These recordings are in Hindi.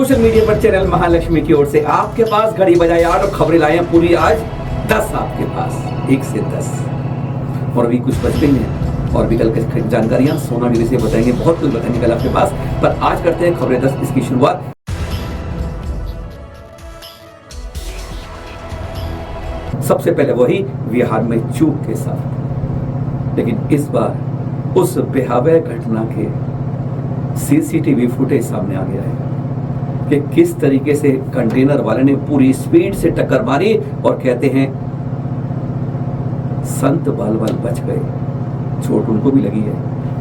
सोशल मीडिया पर चैनल महालक्ष्मी की ओर से आपके पास घड़ी बजाए और खबरें लाए हैं पूरी आज 10 आपके पास 1 से 10 और अभी कुछ बच गई हैं और भी कल की जानकारियां सोना टीवी से बताएंगे, बहुत कुछ बताएंगे कल आपके पास। पर आज करते हैं खबरें 10 इसकी शुरुआत। सबसे पहले वही बिहार में चूक के साथ, लेकिन इस बार उस बेहावह घटना के सीसीटीवी फुटेज सामने आ गया है कि किस तरीके से कंटेनर वाले ने पूरी स्पीड से टक्कर मारी और कहते हैं संत बाल बाल बच गए। चोट उनको भी लगी है,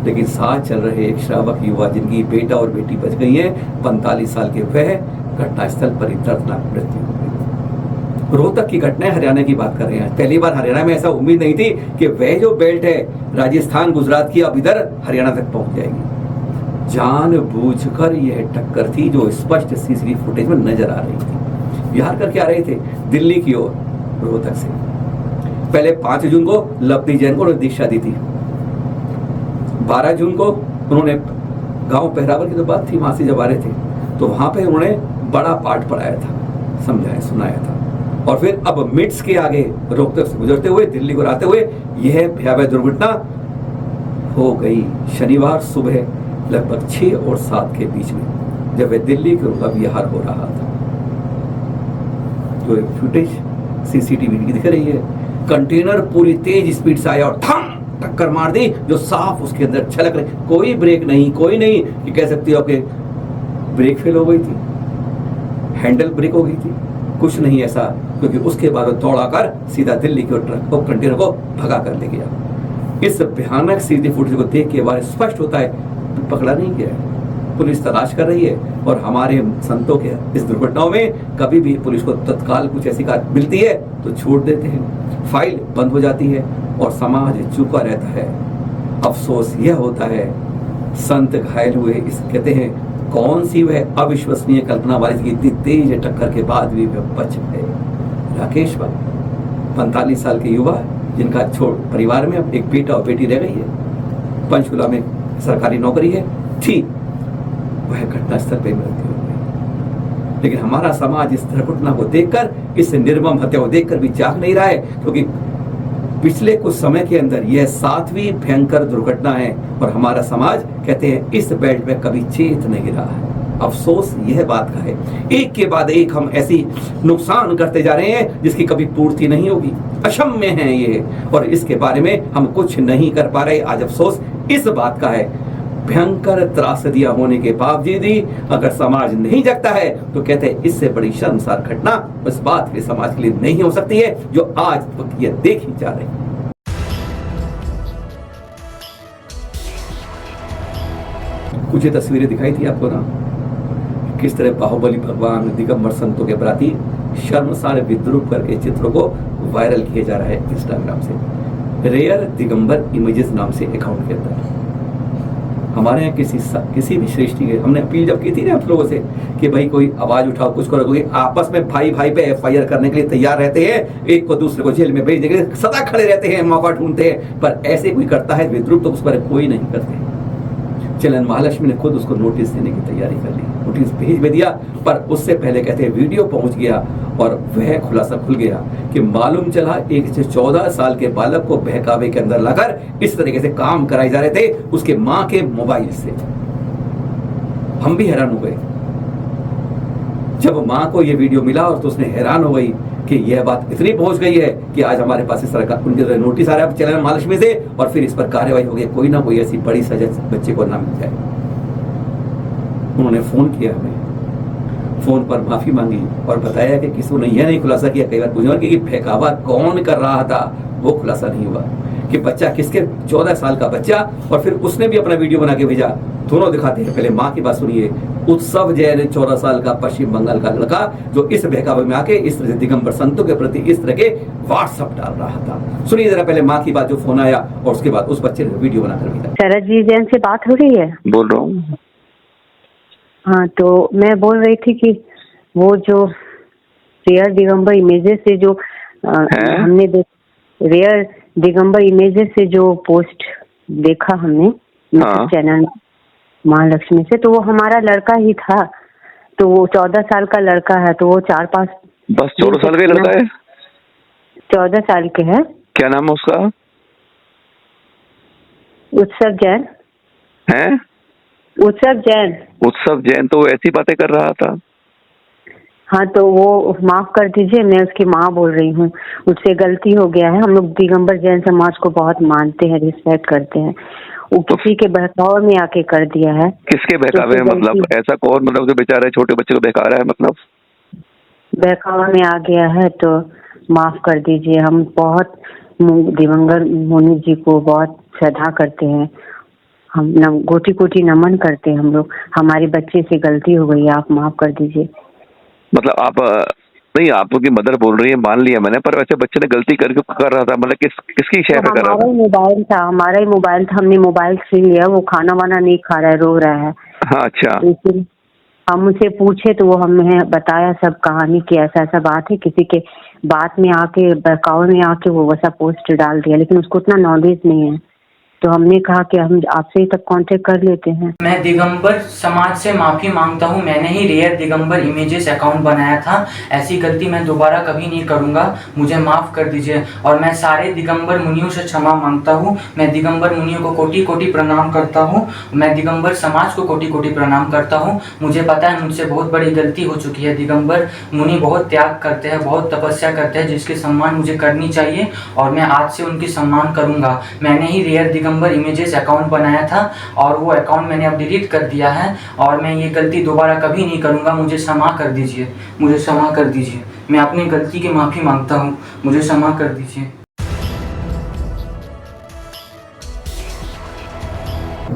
लेकिन साथ चल रहे एक श्रावक युवा जिनकी बेटा और बेटी बच गई है, 45 साल के वह घटनास्थल पर ही दर्दनाक मृत्यु हो गई। रोहतक की घटना हरियाणा की बात कर रहे हैं। पहली बार हरियाणा में ऐसा उम्मीद नहीं थी कि वह जो बेल्ट है राजस्थान गुजरात की अब इधर हरियाणा तक पहुंच जाएगी। जानबूझकर यह टक्कर थी जो स्पष्ट सीसीटीवी फुटेज में नजर आ रही थी। बिहार करके आ रहे थे दिल्ली की ओर रोहतक से। पहले 5 जून को लवली जैन को दीक्षा दी थी, 12 जून को उन्होंने गांव पहरावर की तो बात थी, वहां से जब आ रहे थे तो वहां पे उन्होंने बड़ा पाठ पढ़ाया था, समझाया सुनाया था। और फिर अब मिट्स के आगे रोहतक से गुजरते हुए दिल्ली को आते हुए यह भयावह दुर्घटना हो गई शनिवार सुबह लगभग 6 और 7 के बीच में, जब वह दिल्ली के उनका बिहार हो रहा था। जो एक फुटेज सीसीटीवी की दिख रही है, कंटेनर पूरी तेज स्पीड से आया और थम टक्कर मार दी जो साफ उसके अंदर छलक रही। कोई ब्रेक नहीं, कोई नहीं कि कह सकती हो कि ब्रेक फेल हो गई थी, हैंडल ब्रेक हो गई थी, कुछ नहीं ऐसा, क्योंकि उसके बाद दौड़ाकर सीधा दिल्ली के ट्रक को कंटेनर को भगा कर ले गया। इस भयानक सीधी फुटेज को देख के बाद स्पष्ट होता है पकड़ा नहीं गया है, पुलिस तलाश कर रही है। और हमारे संतों के इस दुर्घटनाओं में कभी भी पुलिस को तत्काल कुछ ऐसी बात मिलती है तो छोड़ देते हैं, फाइल बंद हो जाती है और समाज चुका रहता है। अफसोस यह होता है संत घायल हुए, इस कहते हैं कौन सी वह अविश्वसनीय कल्पना वाली थी, इतनी तेज टक्कर के बाद भी वह बच गए। राकेश 45 साल के युवा जिनका छोट परिवार में अब एक बेटा और बेटी रह गई है, पंचकुला में सरकारी नौकरी है थी, वह घटनास्थल पर मृत्यु हो गई। लेकिन हमारा समाज इस दुर्घटना को देखकर, इस निर्मम हत्या को देखकर भी जाग नहीं रहा है, क्योंकि पिछले कुछ समय के अंदर यह 7वीं भयंकर दुर्घटना है और हमारा समाज कहते हैं इस बेल्ट में कभी चेत नहीं रहा है। अफसोस यह बात का है, एक के बाद एक हम ऐसी नुकसान करते जा रहे हैं जिसकी कभी पूर्ति नहीं होगी। अक्षम्य है ये और इसके बारे में हम कुछ नहीं कर पा रहे। आज अफसोस इस बात का है, भयंकर त्रासदियां होने के बावजूद ही अगर समाज नहीं जगता है तो कहते हैं इससे बड़ी शर्मसार घटना इस बात के समाज के लिए नहीं हो सकती है जो आज वक्त ये देखी जा रही है। कुछ ये तस्वीरें दिखाई थी आपको ना, किस तरह बाहुबली भगवान दिगंबर संतों के प्रति शर्मसार विद्रूप करके चित्रों को वायरल किया जा रहा है इंस्टाग्राम से। रेयर दिगंबर इमेजेस नाम से अकाउंट के अंदर हमारे यहाँ किसी भी श्रेष्ठी के हमने अपील जब की थी ना आप लोगों से कि भाई कोई आवाज उठाओ, कुछ करो, क्योंकि आपस में भाई भाई पे FIR करने के लिए तैयार रहते हैं, एक को दूसरे को जेल में भेजने के लिए सदा खड़े रहते हैं, मौका ढूंढते हैं, पर ऐसे कोई करता है विद्रूप तो उस पर कोई नहीं करते। चलन महालक्ष्मी ने खुद उसको नोटिस देने की तैयारी कर ली, नोटिस भेज भी दिया, पर उससे पहले कहते हैं वीडियो पहुंच गया और वह खुलासा खुल गया कि मालूम चला एक 14 साल के बालक को बहकावे के अंदर लाकर इस तरीके से काम कराए जा रहे थे उसके मां के मोबाइल से। हम भी हैरान हो गए जब मां को यह वीडियो मिला और तो उसने हैरान हो गई कि यह बात इतनी पहुंच गई है कि आज हमारे पास इस तरह का उनके नोटिस आ रहा है चलन महालक्ष्मी से और फिर इस पर कार्यवाही हो गई, कोई ना कोई ऐसी बड़ी सजा बच्चे को ना मिल जाए। उन्होंने फोन किया, हमें फोन पर माफी मांगी और बताया कि किसी ने यह नहीं खुलासा किया, कई बार पूछा कि बहकावा कौन कर रहा था, वो खुलासा नहीं हुआ कि बच्चा किसके 14 साल का बच्चा, और फिर उसने भी अपना वीडियो बना के भेजा। दोनों दिखाते हैं, पहले माँ की बात सुनिए। उत्सव जैन 14 साल का पश्चिम बंगाल का लड़का जो इस बहकावे में आके इस तरह से दिगंबर संतों के प्रति इस तरह के व्हाट्सएप डाल रहा था। सुनिए जरा पहले माँ की बात, जो फोन आया और उसके बाद उस बच्चे ने वीडियो बनाकर भेजा। शरद जी जैन से बात हो रही है? बोल रहा हूँ। हाँ, तो मैं बोल रही थी कि वो जो रेयर दिगंबर इमेजेस से जो हमने रेयर दिगंबर इमेजेस से जो पोस्ट देखा हमने चैनल महालक्ष्मी से, तो वो हमारा लड़का ही था। तो वो 14 साल का लड़का है, तो वो 4-5 बस 14 साल का ही लड़का है? 14 साल के है। क्या नाम है उसका? उत्सव जैन। है उत्सव जैन। उत्सव जैन। तो वो ऐसी बातें कर रहा था? हाँ, तो वो माफ कर दीजिए, मैं उसकी माँ बोल रही हूँ, उससे गलती हो गया है। हम लोग दिगंबर जैन समाज को बहुत मानते हैं, रिस्पेक्ट करते हैं। वो तो किसी के बहकाव में आके कर दिया है। किसके बहकावे? मतलब ऐसा कौन, मतलब जो बेचारा छोटे बच्चे को बहका रहा है? मतलब बहकावा में आ गया है, तो माफ कर दीजिए। हम बहुत दिवंगत मुनि जी को बहुत श्रद्धा करते हैं, हम कोटि कोटि नमन करते हैं हम लोग। हमारे बच्चे से गलती हो गई, आप माफ कर दीजिए। मतलब आप नहीं, आपकी मदर बोल रही है, मान लिया मैंने, पर वैसे बच्चे ने गलती करके कर रहा था, मतलब किसकी शय पे कर रहा था? हमारा ही मोबाइल था, हमारा ही मोबाइल था, हमने मोबाइल छीन लिया। वो खाना वाना नहीं खा रहा है, रो रहा है। हाँ, अच्छा। लेकिन हम उसे पूछे तो वो हमें बताया सब कहानी की ऐसा ऐसा बात है। किसी के बात में आके, बहकावे में आके वो वैसा पोस्ट डाल दिया, लेकिन उसको उतना नॉलेज नहीं है। तो हमने कहा कि हम आपसे ही तक कांटेक्ट कर लेते हैं। मैं दिगंबर समाज से माफ़ी मांगता हूँ। मैंने ही रेयर दिगंबर इमेजेस अकाउंट बनाया था। ऐसी गलती मैं दोबारा कभी नहीं करूँगा, मुझे माफ़ कर दीजिए। और मैं सारे दिगंबर मुनियों से क्षमा मांगता हूँ। मैं दिगंबर मुनियों को कोटि कोटि प्रणाम करता हूँ। मैं दिगंबर समाज को कोटि कोटि प्रणाम करता हूँ। मुझे पता है मुझसे बहुत बड़ी गलती हो चुकी है। दिगंबर मुनि बहुत त्याग करते हैं, बहुत तपस्या करते हैं, जिसकी सम्मान मुझे करनी चाहिए और मैं आज से उनकी सम्मान करूँगा। मैंने ही रेयर दिगंबर इमेजेस अकाउंट बनाया था और वो अकाउंट मैंने अब डिलीट कर दिया है और मैं ये गलती दोबारा कभी नहीं करूँगा। मुझे क्षमा कर दीजिए, मुझे क्षमा कर दीजिए। मैं अपनी गलती की माफ़ी मांगता हूँ, मुझे क्षमा कर दीजिए।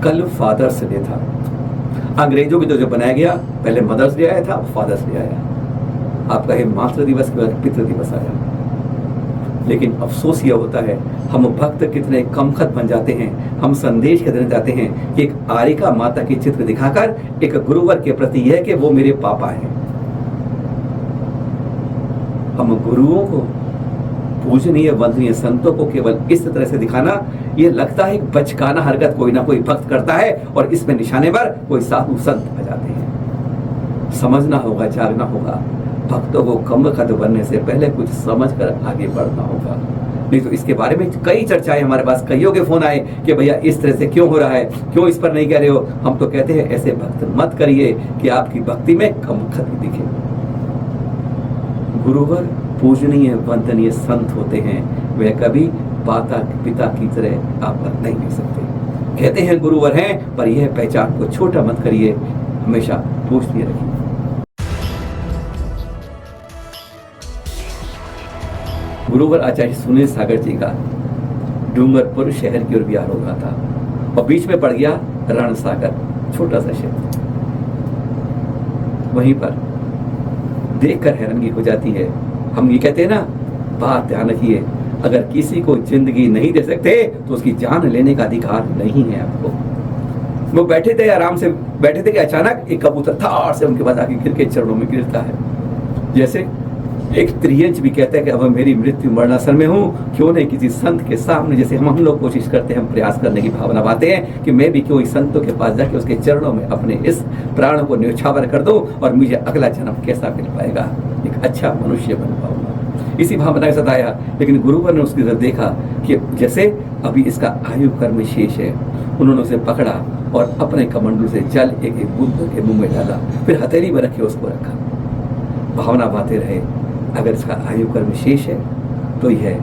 कल फादर्स डे था। अंग्रेजों की तो जो बनाया गया, पहले मदर्स डे आया था, फादर्स डे आया। आपका ये मातृ दिवस के बाद पितृ दिवस आया। लेकिन अफसोस यह होता है, हम भक्त कितने कमखत बन जाते हैं। हम संदेश के देने जाते हैं कि एक आरिका माता की चित्र दिखाकर एक गुरुवर के प्रति यह कि वो मेरे पापा हैं। हम गुरुओं को, पूजनीय वंदनीय संतों को केवल इस तरह से दिखाना, ये लगता है एक बचकाना हरकत कोई ना कोई भक्त करता है और इसमें निशाने पर कोई साधु संत आ जाते हैं। समझना होगा, जागना होगा। भक्तों को कमखत बनने से पहले कुछ समझकर आगे बढ़ना होगा। नहीं तो इसके बारे में कई चर्चाएं, हमारे पास कईयों के फोन आए कि भैया इस तरह से क्यों हो रहा है, क्यों इस पर नहीं कह रहे हो। हम तो कहते हैं ऐसे भक्त मत करिए कि आपकी भक्ति में कमखत दिखे। गुरुवर पूजनीय वंदनीय संत होते हैं, वे कभी माता पिता की तरह आप नहीं ले सकते। कहते हैं गुरुवर हैं, पर यह पहचान को छोटा मत करिए, हमेशा पूजनीय रखिए। गुरुवर आचार्य सुनील सागर जी का डूंगरपुर शहर की ओर बिहार हो रहा था और बीच में पड़ गया रण सागर, छोटा सा शहर। वहीं पर देखकर हैरानगी हो जाती है। हम ये कहते हैं ना, बात ध्यान रखिए, अगर किसी को जिंदगी नहीं दे सकते तो उसकी जान लेने का अधिकार नहीं है आपको। वो बैठे थे, आराम से बैठे थे कि अचानक एक कबूतर थार से उनके पास आके गिर के चरणों में गिरता है। जैसे एक त्रियंच भी कहता है कि अब मेरी मृत्यु मरणासन में हूँ, क्यों नहीं किसी संत के सामने, जैसे हम लोग कोशिश करते हैं, हम प्रयास करने की भावना पाते हैं कि मैं भी क्यों इस संतों के पास जाके उसके चरणों में अपने इस प्राणों को न्यौछावर कर दूं और मुझे अगला जन्म कैसा मिल पाएगा, एक अच्छा मनुष्य बन पाऊंगा। इसी भावना के साथ आया। लेकिन गुरुवर ने उसकी तरफ देखा कि जैसे अभी इसका आयु कर्म शेष है। उन्होंने उसे पकड़ा और अपने कमंडल से जल एक एक बूंद के मुंह में डाला, फिर हथेली में रखे उसको रखा। भावना बातें रहे, अगर इसका आयु कर्म शेष है तो यह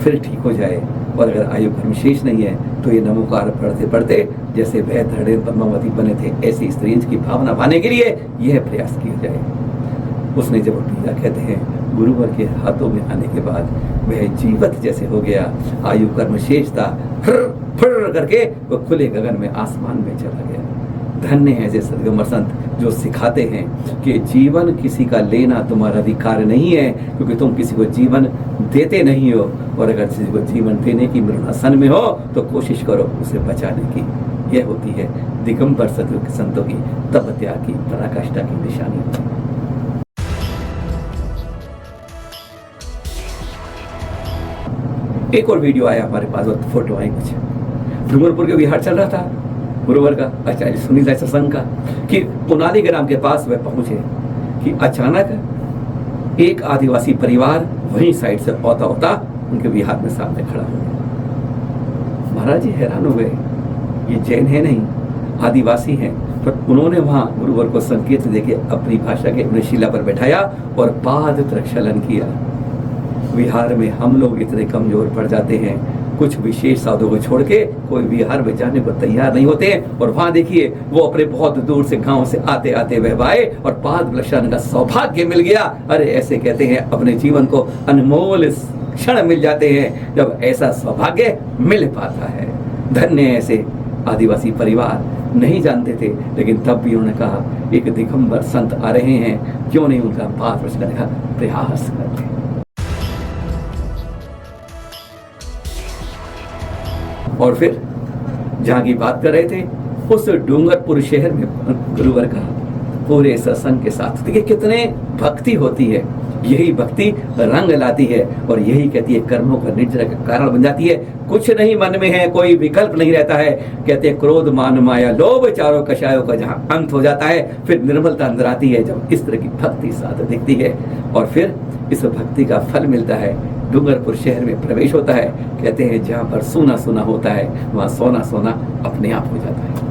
फिर ठीक हो जाए, और अगर आयु कर्म शेष नहीं है तो ये नमोकार पढ़ते पढ़ते जैसे वह धड़े पद्मावती बने थे, ऐसी स्त्री की भावना पाने के लिए यह प्रयास किया जाए। उसने जब पीला, कहते हैं गुरुवर के हाथों में आने के बाद वह जीवत जैसे हो गया। आयु कर्म शेष था, फिर करके वह खुले गगन में आसमान में चला गया। धन्य है ऐसे सदगमर संत जो सिखाते हैं कि जीवन किसी का लेना तुम्हारा अधिकार नहीं है, क्योंकि तुम किसी को जीवन देते नहीं हो, और अगर किसी को जीवन देने की मरणासन में हो तो कोशिश करो उसे बचाने की। यह होती है दिगंबर संतों की तपस्या की, पराकाष्ठा की निशानी। एक और वीडियो आया हमारे पास, वक्त फोटो आई कुछ, डूंगरपुर के बिहार चल रहा था गुरुवर का, आचार्य सुनील सत्संग का, कि पुनाली ग्राम के पास वह पहुंचे। कि अचानक एक आदिवासी परिवार वहीं साइड से होता होता उनके विहार में सामने खड़ा हो गया। महाराज जी हैरान हो गए, ये जैन है नहीं, आदिवासी हैं। पर उन्होंने वहां गुरुवर को संकेत देके अपनी भाषा के उन्हें शिला पर बैठाया और पाद प्रक्षालन किया। विहार में हम लोग इतने कमजोर पड़ जाते हैं, कुछ विशेष साधु को छोड़ के कोई विहार में जाने को तैयार नहीं होते। और वहां देखिए वो अपने बहुत दूर से गांव से आते आते वह आए और पाद प्रक्षालन का सौभाग्य मिल गया। अरे ऐसे कहते हैं अपने जीवन को अनमोल क्षण मिल जाते हैं जब ऐसा सौभाग्य मिल पाता है। धन्य ऐसे आदिवासी परिवार। नहीं जानते थे लेकिन तब भी उन्होंने कहा एक दिगंबर संत आ रहे हैं, क्यों नहीं उनका पाद प्रक्षालन का प्रयास करते। और फिर जहां की बात कर रहे थे उस डूंगरपुर शहर में गुरुवर का पूरे सत्संग के साथ, देखिए कितने भक्ति होती है। यही भक्ति रंग लाती है और यही कहती है कर्मों का निर्जरा का कारण बन जाती है। कुछ नहीं मन में है, कोई विकल्प नहीं रहता है। कहते हैं क्रोध मान माया लोभ चारों कषायों का जहां अंत हो जाता है, फिर निर्मलता अंदर आती है जब इस तरह की भक्ति साथ दिखती है। और फिर इस भक्ति का फल मिलता है, डूंगरपुर शहर में प्रवेश होता है। कहते हैं जहां पर सोना सोना होता है वहां सोना सोना अपने आप हो जाता है।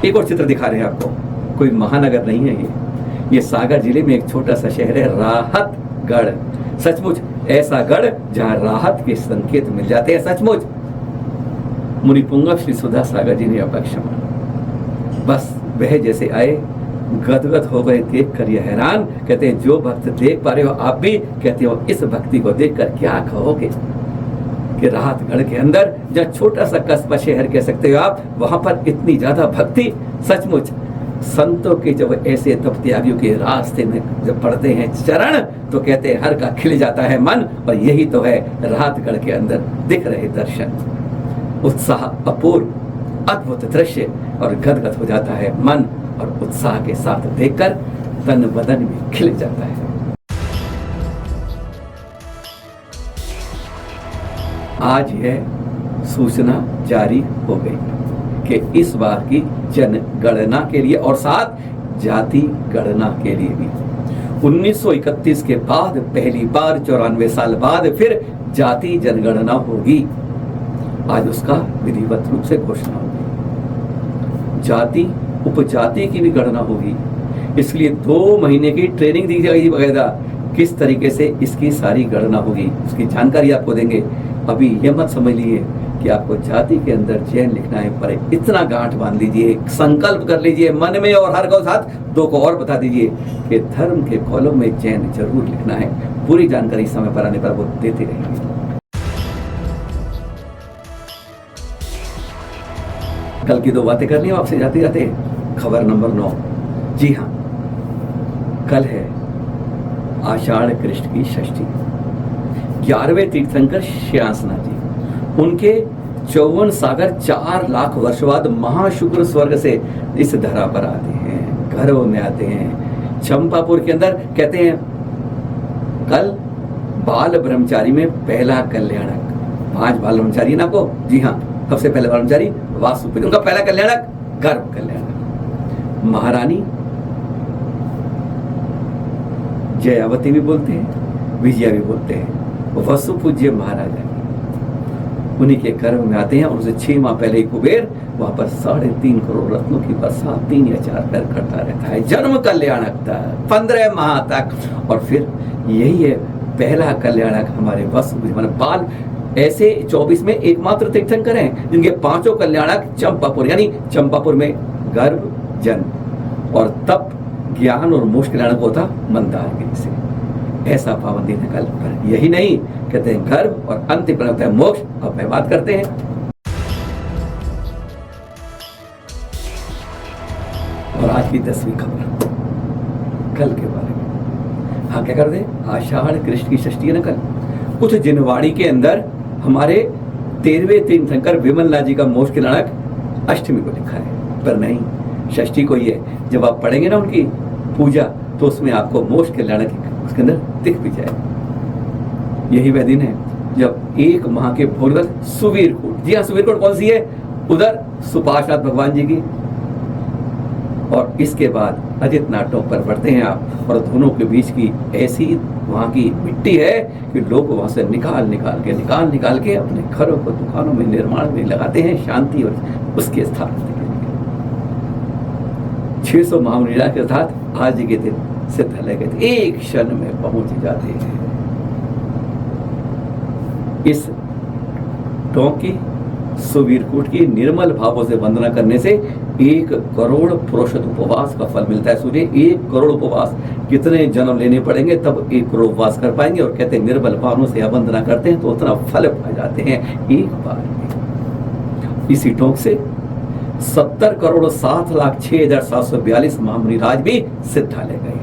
एक और चित्र दिखा रहे हैं आपको, कोई महानगर नहीं है ये सागर जिले में एक छोटा सा शहर है राहतगढ़। सचमुच ऐसा गढ़ जहां राहत के संकेत मिल जाते हैं। सचमुच मुनिपुंगव श्री सुधा सागर जी ने अपक्षमा, बस वह जैसे आए गदगद हो गए देख कर यह हैरान। कहते हैं जो भक्त देख पा रहे हो आप भी, कहते हो इस भक्ति को देखकर क्या कहोगे कि राहतगढ़ के अंदर जहाँ छोटा सा कस्बा शहर कह सकते हो आप, वहां पर इतनी ज्यादा भक्ति। सचमुच संतों के जब ऐसे तप त्यागियों के रास्ते में जब पढ़ते हैं चरण तो कहते हैं हर का खिल जाता है मन। और यही तो है राहतगढ़ के अंदर दिख रहे दर्शन, उत्साह, अपूर्व अद्भुत दृश्य और गदगद हो जाता है मन और उत्साह के साथ देखकर तन बदन भी खिल जाता है। आज यह सूचना जारी हो गई कि इस बार की जनगणना के लिए और साथ जाति गणना के लिए भी 1931 के बाद पहली बार 94 साल बाद फिर जाति जनगणना होगी। आज उसका विधिवत रूप से घोषणा होगी। जाति उपजाति की भी गणना होगी। इसलिए 2 महीने की ट्रेनिंग दी जाएगी वगैरह किस तरीके से इसकी सारी गणना होगी उसकी जानकारी आपको देंगे। अभी ये मत समझ लीजिए कि आपको जाति के अंदर जैन लिखना है, पर इतना गांठ बांध लीजिए, संकल्प कर लीजिए मन में और हर को साथ 2 को और बता दीजिए कि धर्म के कॉलम में जैन जरूर लिखना है। पूरी जानकारी समय पर आने पर वो देते रहेंगे। कल की 2 बातें करनी है आपसे जाते जाते। खबर नंबर 9, जी हाँ, कल है आषाढ़ कृष्ण की षष्ठी। 11वें तीर्थंकर श्यासनाथ जी, उनके 54 सागर 4 लाख वर्ष बाद महाशुक्र स्वर्ग से इस धरा पर आते हैं, गर्भ में आते हैं चंपापुर के अंदर। कहते हैं कल बाल ब्रह्मचारी में पहला कल्याणक, 5 बाल ब्रह्मचारी ना को, जी हाँ, सबसे पहले ब्रह्मचारी वासुपुत्र, उनका पहला कल्याणक गर्भ कल्याणक। महारानी जयावती भी बोलते हैं, विजया भी बोलते हैं, वसु पूज्य महाराजा उन्हीं के गर्भ में आते हैं। और उसे 6 माह पहले कुबेर वहां पर 3.5 करोड़ रत्नों की बरसात 3 या 4 पैर करता रहता है, जन्म कल्याणक तक 15 माह तक। और फिर यही है पहला कल्याणक हमारे वसु बाल। ऐसे 24 में एकमात्र तीर्थंकर हैं जिनके 5 कल्याणक चंपापुर, यानी चंपापुर में गर्भ, जन्म और तप, ज्ञान और मोक्ष कल्याणक होता मंदारगिरी से। ऐसा पावन दिन है कल पर। यही नहीं, कहते हैं गर्भ और अंतिम परिणत है मोक्ष। अब मैं बात करते हैं और आज की 10वीं खबर कल के बारे में। हाँ, क्या कर दे, आषाढ़ कृष्ण की षष्ठी है ना कल। कुछ जिनवाड़ी के अंदर हमारे 13वें तीर्थंकर विमलनाथ जी का मोक्ष कल्याणक अष्टमी को लिखा है, पर नहीं, षष्ठी को ही है। जब आप पढ़ेंगे ना उनकी पूजा तो उसमें आपको मोक्ष कल्याणक उसके अंदर दिख भी जाए। यही वह दिन है जब 1 माह के भोरगत सुवीरकोट, जी हाँ, सुवीरकोट कौन सी है, उधर सुपाशनाथ भगवान जी की, और इसके बाद अजित नाटों पर बढ़ते हैं आप, और दोनों के बीच की ऐसी वहाँ की मिट्टी है कि लोग वहाँ से निकाल निकाल के अपने घरों को, दुकानों में, निर्माण में लगाते हैं, शांति और उसके स्थापना के लिए। 600 महामुनिरा के साथ आज के दिन सिद्धालय गए, एक क्षण में पहुंच जाते हैं। इस टोंकी सुवीरकूट की निर्मल भावों से वंदना करने से 1 करोड़ पुरुष उपवास का फल मिलता है। सूर्य 1 करोड़ उपवास, कितने जन्म लेने पड़ेंगे तब 1 करोड़ उपवास कर पाएंगे, और कहते हैं निर्मल भावों से वंदना करते हैं तो उतना फल पा जाते हैं एक बार में। इसी टोंक से 70 करोड़ 7,06,742 महामुनि राज भी सिद्धालय गए।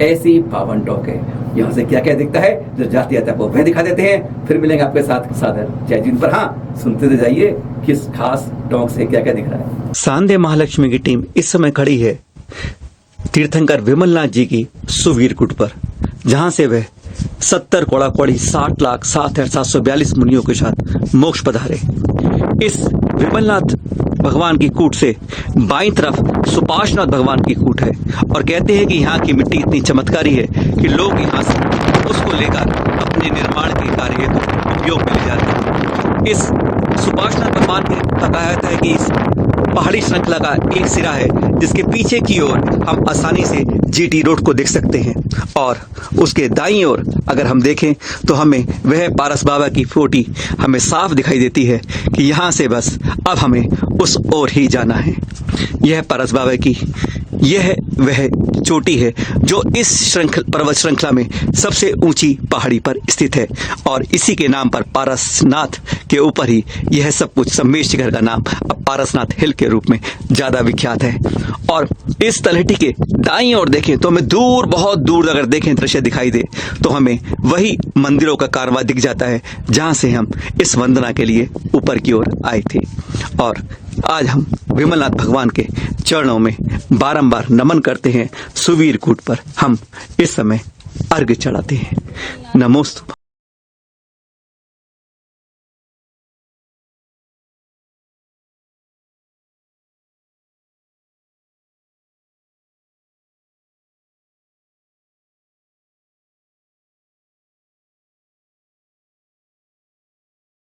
ऐसी पावन टोंक है। यहाँ से क्या क्या दिखता है, जो जाती आता है वो वह दिखा देते हैं। फिर मिलेंगे आपके साथ सादर जय जिन पर। हाँ, सुनते तो जाइए किस खास टोंक से क्या क्या दिख रहा है। सांध्य महालक्ष्मी की टीम इस समय खड़ी है तीर्थंकर विमलनाथ जी की सुवीरकूट पर, जहां से वह 70 कोड़ा कोड़ी 60,07,742 मुनियों के साथ मोक्ष पधारे। इस विमलनाथ भगवान की कूट से बाईं तरफ सुपाशनाथ भगवान की कूट है, और कहते हैं कि यहाँ की मिट्टी इतनी चमत्कारी है कि लोग यहाँ से उसको लेकर अपने निर्माण के कार्य हेतु उपयोग में ले जाते हैं। इस सुपाशनाथ भगवान की कहा जाता है कि इस पहाड़ी श्रृंखला का एक सिरा है जिसके पीछे की ओर हम आसानी से जीटी रोड को देख सकते हैं, और उसके दाईं ओर अगर हम देखें तो हमें वह पारस बाबा की फोटी हमें साफ दिखाई देती है कि यहाँ से बस अब हमें उस ओर ही जाना है। यह पारस बाबा की यह वह चोटी है जो इस पर्वत श्रृंखला में सबसे ऊंची पहाड़ी पर स्थित है, और इसी के नाम पर पारसनाथ के ऊपर ही यह सब कुछ सम्मेशशिखर का नाम अब पारसनाथ हिल के रूप में ज्यादा विख्यात है। और इस तलहटी के दाईं ओर देखें तो हमें दूर, बहुत दूर अगर देखें दृश्य दिखाई दे तो हमें वही मंदिरों का कारवा दिख जाता है जहां से हम इस वंदना के लिए ऊपर की ओर आए थे। और आज हम विमलनाथ भगवान के चरणों में बारंबार नमन करते हैं। सुवीरकूट पर हम इस समय अर्घ्य चढ़ाते हैं। नमोस्तु।